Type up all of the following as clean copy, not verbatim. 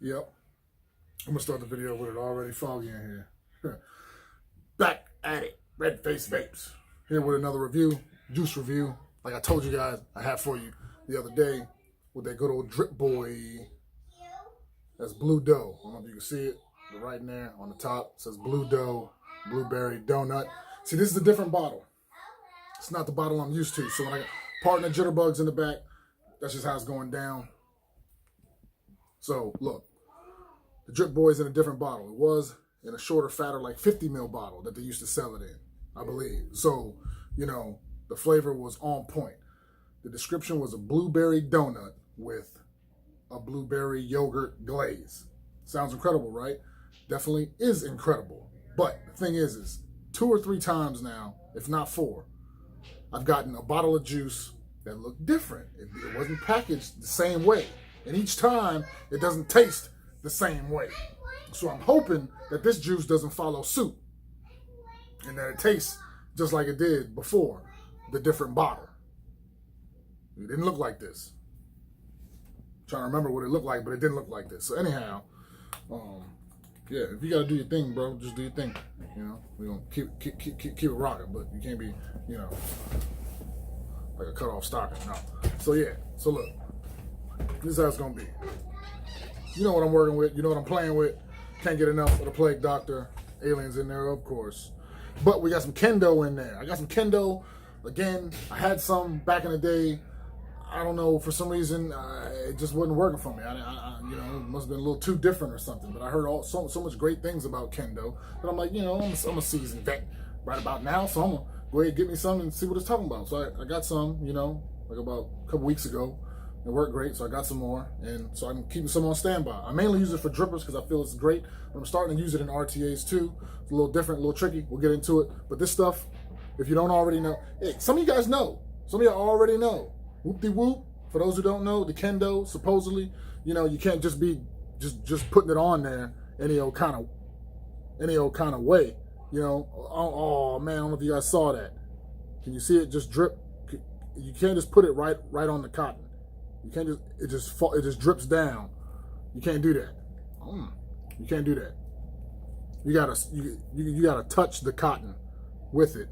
Yep. I'm gonna start the video with it already foggy in here. Back at it. RedFaceVapes. Here with another review, juice review. Like I told you guys, I had for you the other day with that good old DripBoy. That's BlueDoe. I don't know if you can see it, but right in there on the top it says BlueDoe Blueberry Donut. See, this is a different bottle. It's not the bottle I'm used to. So when I got partner jitterbugs in the back, that's just how it's going down. So look, the DripBoy is in a different bottle. It was in a shorter, fatter, like 50 ml bottle that they used to sell it in, I believe. So, you know, the flavor was on point. The description was a blueberry donut with a blueberry yogurt glaze. Sounds incredible, right? Definitely is incredible. But the thing is 2 or 3 times now, if not 4, I've gotten a bottle of juice that looked different. It wasn't packaged the same way. And each time, it doesn't taste the same way. So I'm hoping that this juice doesn't follow suit and that it tastes just like it did before the different bottle. It didn't look like this. I'm trying to remember what it looked like, but it didn't look like this. So anyhow, yeah, if you gotta do your thing, bro, just do your thing. You know, we're gonna keep it rocking, but you can't be, you know, like a cut off stocking. No. So yeah, so look, this is how it's gonna be. You know what I'm working with, you know what I'm playing with. Can't get enough of the Plague Doctor. Aliens in there, of course. But we got some Kendo in there. I got some Kendo. Again, I had some back in the day. I don't know, for some reason, it just wasn't working for me. You know, it must have been a little too different or something. But I heard so much great things about Kendo. But I'm like, you know, I'm a seasoned vet right about now. So I'm going to go ahead and get me some and see what it's talking about. So I got some, you know, like about a couple weeks ago. It worked great, so I got some more, and so I'm keeping some on standby. I mainly use it for drippers because I feel it's great. But I'm starting to use it in RTAs too. It's a little different, a little tricky. We'll get into it. But this stuff, if you don't already know, hey, some of you guys know. Some of you already know. Whoop-de-whoop. For those who don't know, the Kendo, supposedly, you know, you can't just be just putting it on there any old kind of way. You know, oh man, I don't know if you guys saw that. Can you see it just drip? You can't just put it right on the cotton. You can't just it just drips down. You can't do that. You can't do that. You gotta touch the cotton with it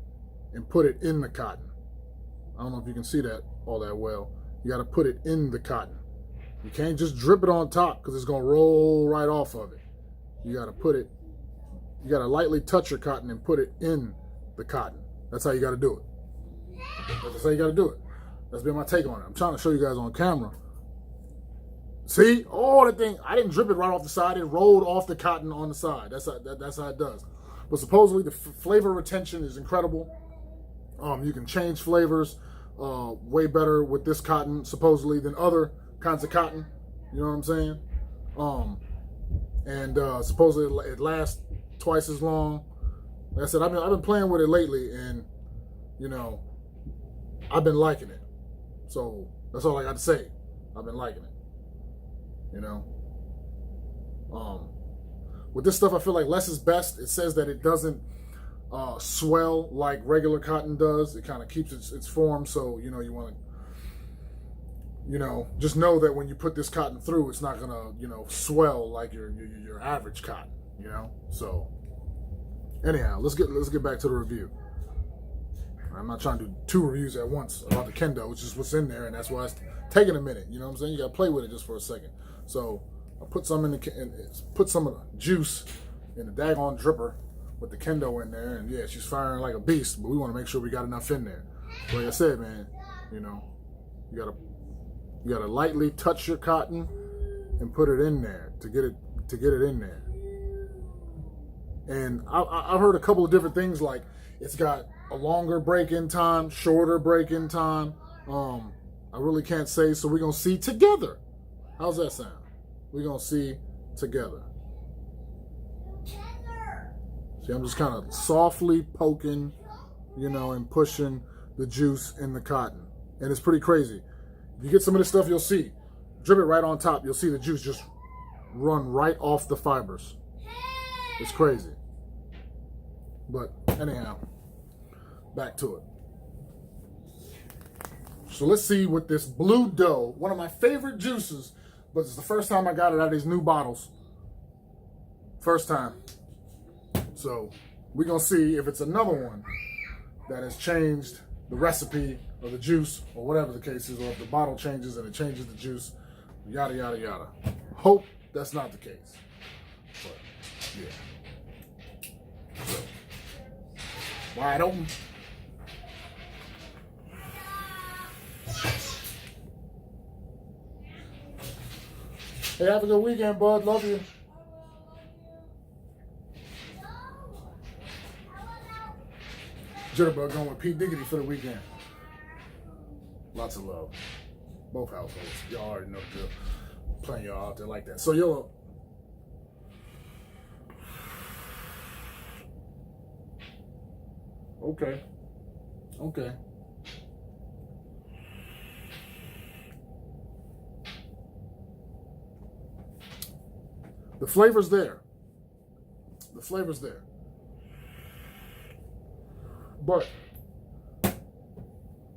and put it in the cotton. I don't know if you can see that all that well. You gotta put it in the cotton. You can't just drip it on top because it's gonna roll right off of it. You gotta lightly touch your cotton and put it in the cotton. That's how you gotta do it. That's how you gotta do it. That's been my take on it. I'm trying to show you guys on camera. See? Oh, that thing, I didn't drip it right off the side. It rolled off the cotton on the side. That's how it does. But supposedly the flavor retention is incredible. You can change flavors way better with this cotton, supposedly, than other kinds of cotton. You know what I'm saying? Supposedly it lasts twice as long. Like I said, I've been playing with it lately, and, you know, I've been liking it. So that's all I got to say. I've been liking it. You know? With this stuff, I feel like less is best. It says that it doesn't swell like regular cotton does. It kind of keeps its form. So, you know, you want to, you know, just know that when you put this cotton through, it's not going to, you know, swell like your average cotton, you know? So anyhow, let's get back to the review. I'm not trying to do 2 reviews at once about the Kendo, which is what's in there, and that's why it's taking a minute. You know what I'm saying? You got to play with it just for a second. So I put some put some of the juice in the daggone dripper with the Kendo in there, and yeah, she's firing like a beast. But we want to make sure we got enough in there. Like I said, man, you know, you gotta lightly touch your cotton and put it in there to get it in there. And I've heard a couple of different things, like it's got a longer break-in time, shorter break-in time. I really can't say, so we're going to see together. How's that sound? We're going to see together. See, I'm just kind of softly poking, you know, and pushing the juice in the cotton. And it's pretty crazy. If you get some of this stuff, you'll see. Drip it right on top. You'll see the juice just run right off the fibers. It's crazy. But anyhow, back to it. So let's see what this BlueDoe, one of my favorite juices, but it's the first time I got it out of these new bottles. First time. So we're going to see if it's another one that has changed the recipe or the juice or whatever the case is, or if the bottle changes and it changes the juice, yada, yada, yada. Hope that's not the case. But, yeah. So, wide open. Hey, have a good weekend, bud. Love you. Jitterbug going with Pete Diggity for the weekend. Lots of love. Both households. Y'all already know the drill. Playing y'all out there like that. So, yo. Okay. Okay. The flavor's there. The flavor's there. But I'm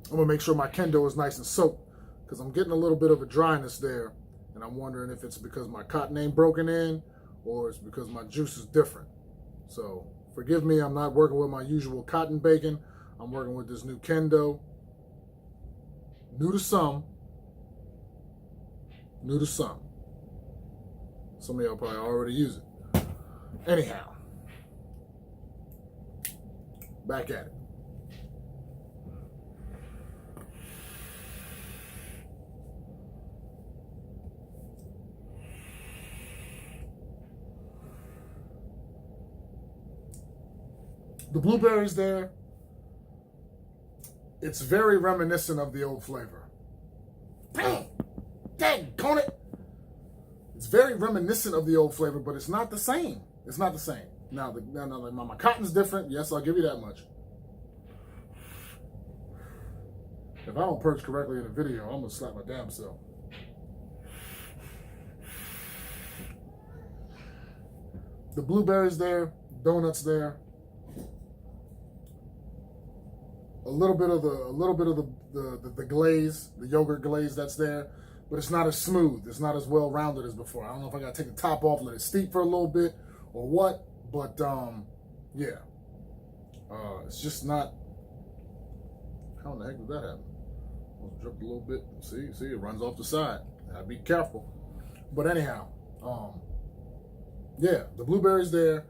going to make sure my kendo is nice and soaked, because I'm getting a little bit of a dryness there, and I'm wondering if it's because my cotton ain't broken in or it's because my juice is different. So forgive me, I'm not working with my usual cotton bacon. I'm working with this new kendo. New to some. New to some. Some of y'all probably already use it. Anyhow, back at it. The blueberries there, it's very reminiscent of the old flavor. Dang, con it. It's very reminiscent of the old flavor, but it's not the same. It's not the same. Now, my cotton's different. Yes, I'll give you that much. If I don't perch correctly in the video, I'm going to slap my damn self. The blueberries there, donuts there. A little bit of the glaze, the yogurt glaze that's there, but it's not as smooth. It's not as well rounded as before. I don't know if I got to take the top off, let it steep for a little bit, or what. But yeah, it's just not. How in the heck did that happen? Almost dripped a little bit. See, it runs off the side. Gotta be careful. But anyhow, yeah, the blueberries there.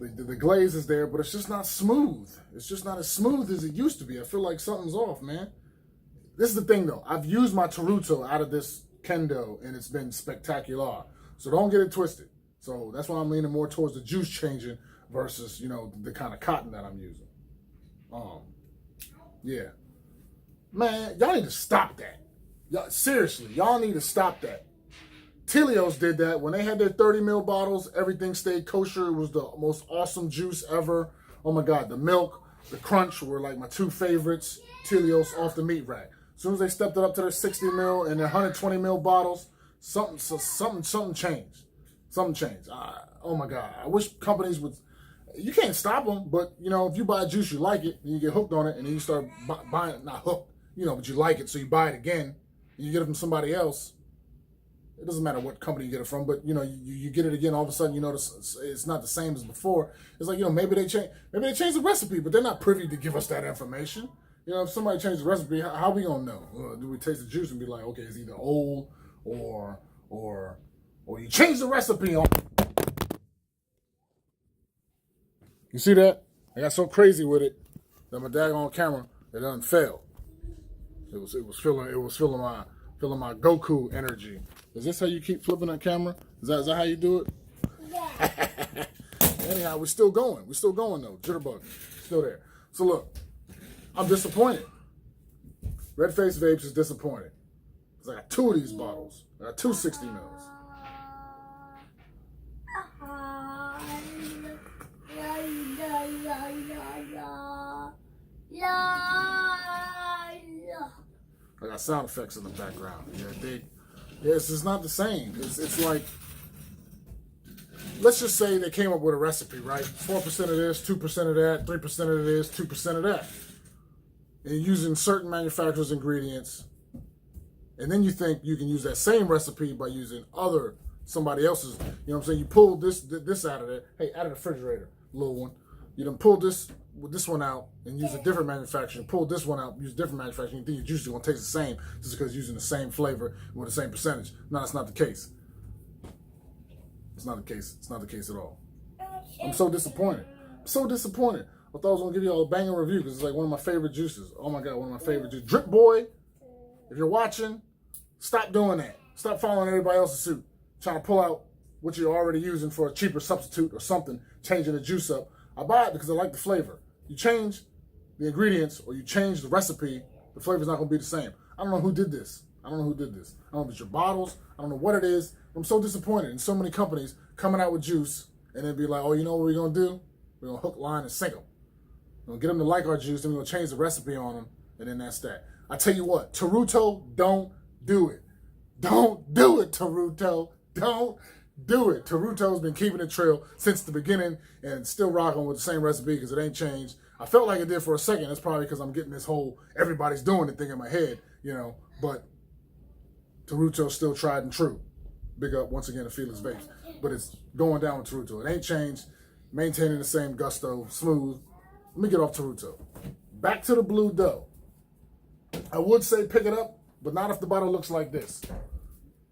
The glaze is there, but it's just not smooth. It's just not as smooth as it used to be. I feel like something's off, man. This is the thing, though. I've used my Taruto out of this kendo, and it's been spectacular. So don't get it twisted. So that's why I'm leaning more towards the juice changing versus, you know, the kind of cotton that I'm using. Yeah. Man, y'all need to stop that. Y'all, seriously, y'all need to stop that. Telios did that. When they had their 30 ml bottles, everything stayed kosher. It was the most awesome juice ever. Oh my God, the milk, the crunch were like my two favorites. Telios off the meat rack. As soon as they stepped it up to their 60 ml and their 120 ml bottles, something changed. Something changed. Oh my God, I wish companies would. You can't stop them, but you know, if you buy a juice, you like it, and you get hooked on it, and then you start buying it, not hooked, you know, but you like it, so you buy it again, and you get it from somebody else. It doesn't matter what company you get it from, but you know, you get it again. All of a sudden, you notice it's not the same as before. It's like, you know, maybe they changed the recipe, but they're not privy to give us that information. You know, if somebody changed the recipe, how are we gonna know? Do we taste the juice and be like, okay, it's either old or you change the recipe on? You see that? I got so crazy with it that my daggone camera, it done failed. It was feeling my Goku energy. Is this how you keep flipping that camera? Is that how you do it? Yeah. Anyhow, we're still going. We're still going though. Jitterbug, still there. So look, I'm disappointed. RedFaceVapes is disappointed. Because I got two of these bottles. I got two 60 mils. I got sound effects in the background. Yeah, it's not the same. It's like, let's just say they came up with a recipe, right? 4% of this, 2% of that, 3% of this, 2% of that. And using certain manufacturers' ingredients, And then you think you can use that same recipe by using somebody else's, you know what I'm saying? You pull this out of there. Hey, out of the refrigerator, little one. You done pull this one out and use a different manufacturer. Pull this one out, use a different manufacturer. You think your juice is going to taste the same just because you're using the same flavor with the same percentage. No, that's not the case. It's not the case. It's not the case at all. I'm so disappointed. I'm so disappointed. I thought I was going to give you all a banger review because it's like one of my favorite juices. Oh my God, one of my favorite juices. DripBoy, if you're watching, stop doing that. Stop following everybody else's suit. Trying to pull out what you're already using for a cheaper substitute or something, changing the juice up. I buy it because I like the flavor. You change the ingredients or you change the recipe, the flavor's not going to be the same. I don't know who did this. I don't know who did this. I don't know if it's your bottles. I don't know what it is. I'm so disappointed in so many companies coming out with juice and then be like, oh, you know what we're going to do? We're going to hook, line, and sink them. We're going to get them to like our juice, then we're going to change the recipe on them, and then that's that. I tell you what, Taruto, don't do it. Don't do it, Taruto. Don't do it. Taruto's been keeping it trail since the beginning and still rocking with the same recipe because it ain't changed. I felt like it did for a second. That's probably because I'm getting this whole everybody's doing it thing in my head, you know, but Taruto's still tried and true. Big up once again to Felix Vapes. But it's going down with Taruto. It ain't changed. Maintaining the same gusto, smooth. Let me get off Taruto. Back to the BlueDoe. I would say pick it up, but not if the bottle looks like this.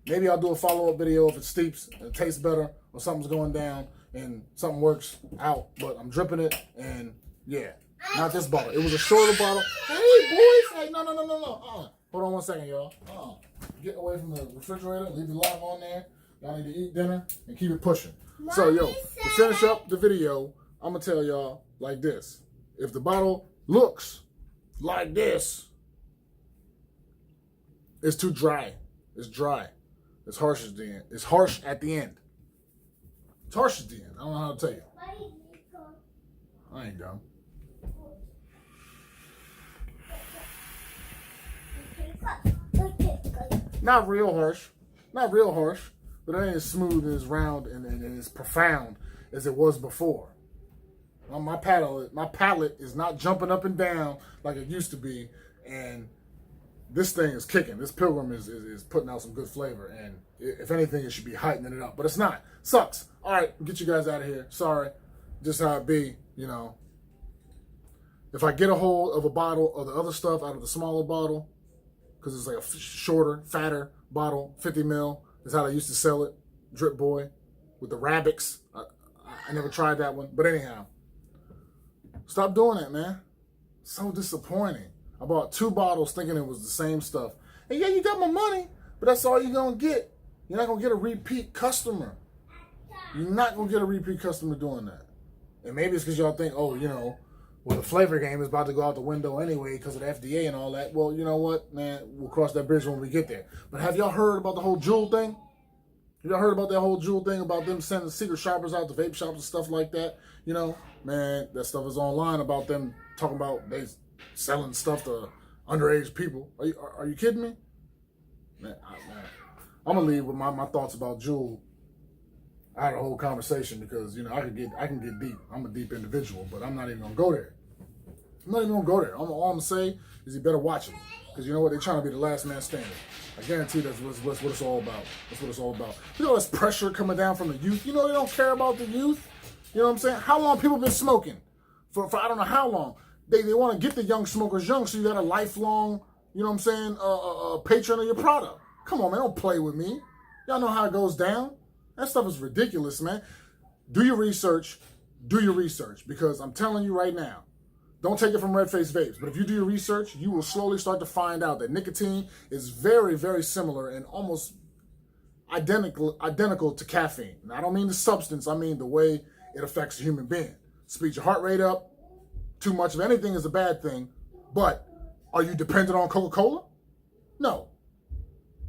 Maybe I'll do a follow-up video if it steeps and it tastes better or something's going down and something works out. But I'm dripping it and yeah, not this bottle. It was a shorter bottle. Hey, boys. Hey, no. Hold on one second, y'all. Get away from the refrigerator. Leave the log on there. Y'all need to eat dinner and keep it pushing. So, yo, to finish up the video, I'm going to tell y'all like this. If the bottle looks like this, it's too dry. It's dry. It's harsh at the end. It's harsh at the end. It's harsh at the end. I don't know how to tell you. I ain't dumb. Not real harsh. Not real harsh. But it ain't as smooth and as round and as profound as it was before. Well, my palate is not jumping up and down like it used to be. And this thing is kicking. This Pilgrim is putting out some good flavor. And if anything, it should be heightening it up. But it's not. Sucks. All right, get you guys out of here. Sorry. Just how it be, you know. If I get a hold of a bottle of the other stuff out of the smaller bottle, because it's like a shorter, fatter bottle, 50 mil, is how they used to sell it. DripBoy with the rabbits. I never tried that one. But anyhow, stop doing that, man. So disappointing. I bought 2 bottles thinking it was the same stuff. And yeah, you got my money, but that's all you're going to get. You're not going to get a repeat customer. You're not going to get a repeat customer doing that. And maybe it's because y'all think, oh, you know, well, the flavor game is about to go out the window anyway because of the FDA and all that. Well, you know what, man? We'll cross that bridge when we get there. But have y'all heard about the whole Juul thing? Have y'all heard about that whole Juul thing about them sending secret shoppers out to vape shops and stuff like that? You know, man, that stuff is online about them talking about they selling stuff to underage people. Are you kidding me? Man, I'm going to leave with my thoughts about Juul out of the whole conversation because, you know, I can get deep. I'm a deep individual, but I'm not even going to go there. I'm not even going to go there. All I'm going to say is you better watch it. Because you know what? They're trying to be the last man standing. I guarantee that's what it's all about. That's what it's all about. You know this pressure coming down from the youth? You know they don't care about the youth? You know what I'm saying? How long people been smoking? For I don't know how long. They want to get the young smokers young, so you got a lifelong, you know what I'm saying, patron of your product. Come on, man. Don't play with me. Y'all know how it goes down. That stuff is ridiculous, man. Do your research. Do your research. Because I'm telling you right now, don't take it from RedFaceVapes. But if you do your research, you will slowly start to find out that nicotine is very, very similar and almost identical to caffeine. Now, I don't mean the substance. I mean the way it affects a human being. Speeds your heart rate up. Too much of anything is a bad thing. But are you dependent on Coca-Cola? No.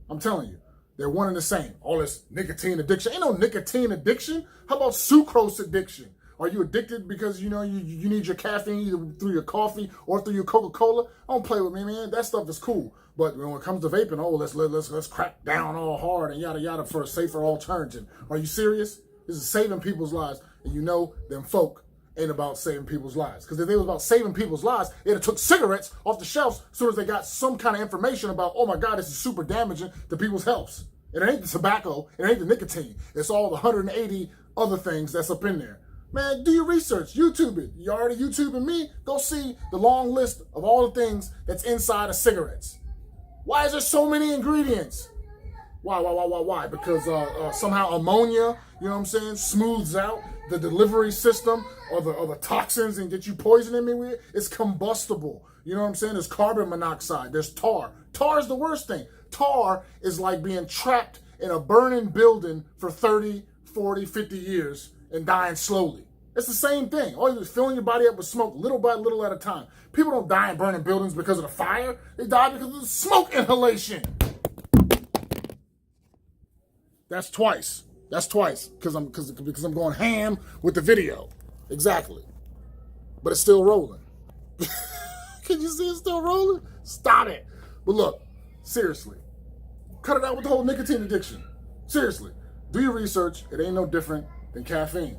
I'm telling you. They're one and the same. All this nicotine addiction. Ain't no nicotine addiction. How about sucrose addiction? Are you addicted because, you know, you need your caffeine either through your coffee or through your Coca-Cola? Don't play with me, man. That stuff is cool. But when it comes to vaping, oh, let's crack down all hard and yada yada for a safer alternative. Are you serious? This is saving people's lives. And you know them folk ain't about saving people's lives. Because if it was about saving people's lives, they'd have took cigarettes off the shelves as soon as they got some kind of information about, oh my God, this is super damaging to people's health. And it ain't the tobacco, it ain't the nicotine. It's all the 180 other things that's up in there. Man, do your research, YouTube it. You already YouTubing me? Go see the long list of all the things that's inside of cigarettes. Why is there so many ingredients? Why? Because somehow ammonia, you know what I'm saying, smooths out the delivery system or the toxins and get you poisoning me with it. It's combustible. You know what I'm saying? There's carbon monoxide. There's tar. Tar is the worst thing. Tar is like being trapped in a burning building for 30, 40, 50 years and dying slowly. It's the same thing. All you do is filling your body up with smoke little by little at a time. People don't die in burning buildings because of the fire. They die because of the smoke inhalation. That's twice. Because I'm going ham with the video. Exactly. But it's still rolling. Can you see it's still rolling? Stop it. But look, seriously, cut it out with the whole nicotine addiction. Seriously, do your research. It ain't no different than caffeine.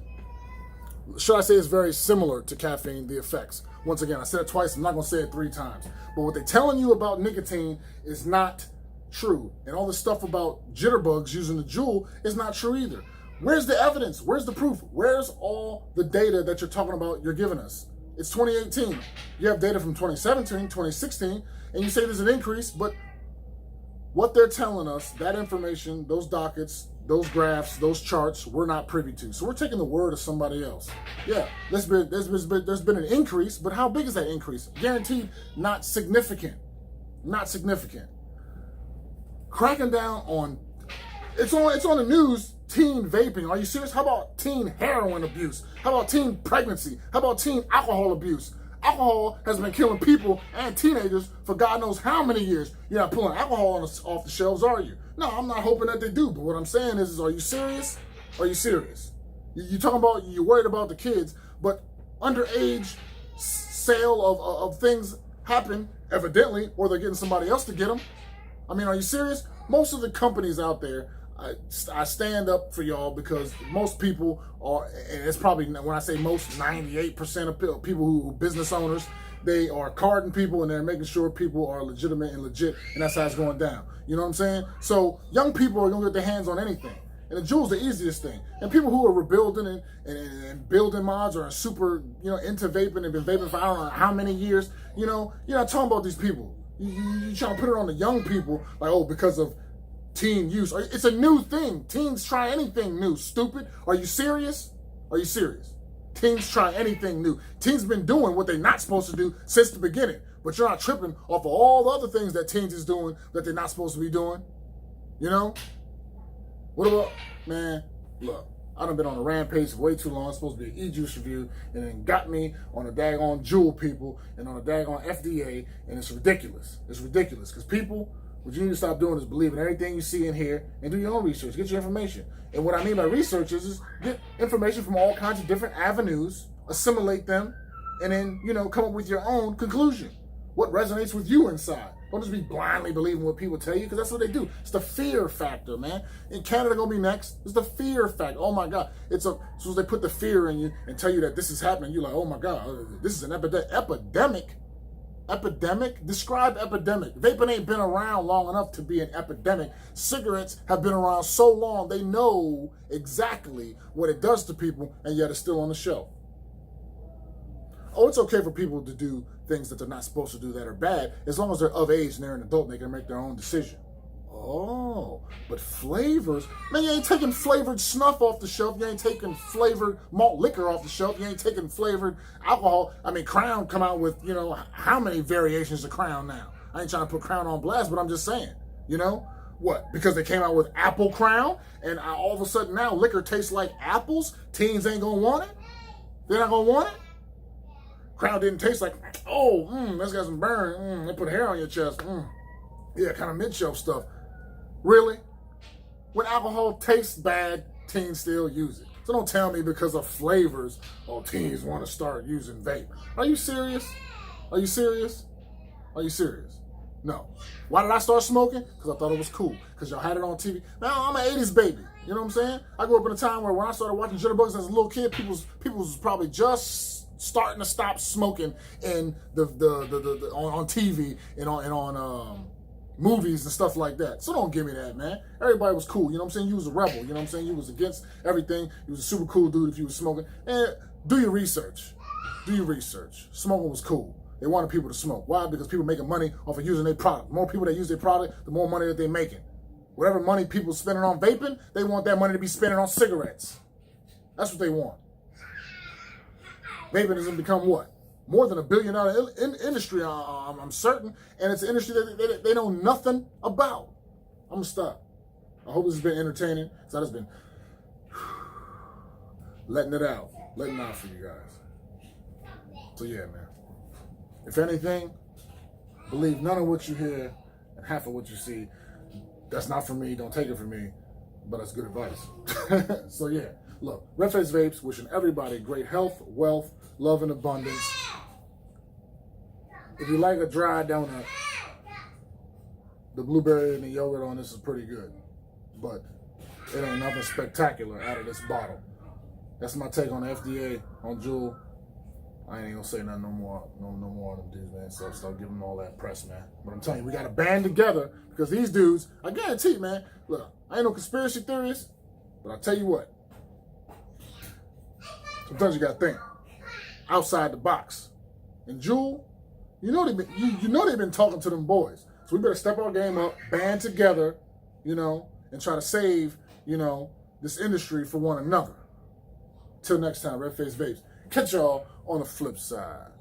Should I say it's very similar to caffeine, the effects. Once again, I said it twice. I'm not going to say it 3 times. But what they're telling you about nicotine is not true. And all this stuff about jitterbugs using the Juul is not true either. Where's the evidence? Where's the proof? Where's all the data that you're talking about you're giving us? It's 2018. You have data from 2017, 2016, and you say there's an increase, but what they're telling us, that information, those dockets, those graphs, those charts, we're not privy to. So we're taking the word of somebody else. Yeah, there's been an increase, but how big is that increase? Guaranteed not significant. Not significant. Cracking down on, it's on the news, teen vaping. Are you serious? How about teen heroin abuse? How about teen pregnancy? How about teen alcohol abuse? Alcohol has been killing people and teenagers for God knows how many years. You're not pulling alcohol off the shelves, are you? No, I'm not hoping that they do. But what I'm saying is are you serious? Are you serious? You're talking about, you're worried about the kids, but underage sale of things happen, evidently, or they're getting somebody else to get them. I mean, are you serious? Most of the companies out there, I stand up for y'all because most people are, and it's probably, when I say most, 98% of people who business owners, they are carding people and they're making sure people are legitimate and legit, and that's how it's going down. You know what I'm saying? So young people are going to get their hands on anything. And the Juul's the easiest thing. And people who are rebuilding and building mods or are super, into vaping and been vaping for I don't know how many years, you're not talking about these people. You trying to put it on the young people, like, oh, because of teen use. It's a new thing. Teens try anything new, stupid. Are you serious? Are you serious? Teens try anything new. Teens been doing what they're not supposed to do since the beginning. But you're not tripping off of all the other things that teens is doing that they're not supposed to be doing. What about, man, look, I done been on a rampage for way too long. It's supposed to be an ejuice review, and then got me on a daggone Juul people and on a daggone FDA, and it's ridiculous. It's ridiculous, because people, what you need to stop doing is believing everything you see in here and do your own research. Get your information. And what I mean by research is get information from all kinds of different avenues, assimilate them, and then, come up with your own conclusion. What resonates with you inside. Don't just be blindly believing what people tell you, because that's what they do. It's the fear factor, man. In Canada, gonna be next. It's the fear factor. Oh my God. So as they put the fear in you and tell you that this is happening, you're like, oh my God, this is an epidemic. Epidemic? Describe epidemic. Vaping ain't been around long enough to be an epidemic. Cigarettes have been around so long, they know exactly what it does to people, and yet it's still on the shelf. Oh, it's okay for people to do things that they're not supposed to do that are bad, as long as they're of age and they're an adult and they can make their own decision. Oh, but flavors, man, you ain't taking flavored snuff off the shelf. You ain't taking flavored malt liquor off the shelf. You ain't taking flavored alcohol. I mean, Crown come out with, how many variations of Crown now? I ain't trying to put Crown on blast, but I'm just saying, what? Because they came out with Apple Crown, and all of a sudden now liquor tastes like apples? Teens ain't gonna want it? They're not gonna want it? Crown didn't taste like, that's got some burn. They put hair on your chest. Yeah, kind of mid-shelf stuff. Really? When alcohol tastes bad, teens still use it. So don't tell me because of flavors, teens want to start using vape. Are you serious? Are you serious? Are you serious? No. Why did I start smoking? Because I thought it was cool. Because y'all had it on TV. Now, I'm an 80s baby. You know what I'm saying? I grew up in a time where when I started watching Jitterbugs as a little kid, people was probably just starting to stop smoking in on TV and on movies and stuff like that. So don't give me that, man. Everybody was cool. You know what I'm saying? You was a rebel. You know what I'm saying? You was against everything. You was a super cool dude if you was smoking. And do your research. Do your research. Smoking was cool. They wanted people to smoke. Why? Because people making money off of using their product. The more people that use their product, the more money that they're making. Whatever money people spending on vaping, they want that money to be spending on cigarettes. That's what they want. Vaping has become what? More than $1 billion industry, I'm certain. And it's an industry that they know nothing about. I'm going to stop. I hope this has been entertaining. So I've just been letting it out for you guys. So yeah, man. If anything, believe none of what you hear and half of what you see. That's not from me. Don't take it from me. But it's good advice. So yeah, look, RedFaceVapes wishing everybody great health, wealth, love, and abundance. If you like a dry donut, the blueberry and the yogurt on this is pretty good. But it ain't nothing spectacular out of this bottle. That's my take on the FDA, on Juul. I ain't gonna say nothing no more on them dudes, man. So start giving them all that press, man. But I'm telling you, we gotta band together because these dudes, I guarantee you, man, look, I ain't no conspiracy theorist, but I'll tell you what. Sometimes you gotta think outside the box. And Juul, you know they've been talking to them boys. So we better step our game up, band together, you know, and try to save, you know, this industry for one another. Till next time, RedFaceVapes. Catch y'all on the flip side.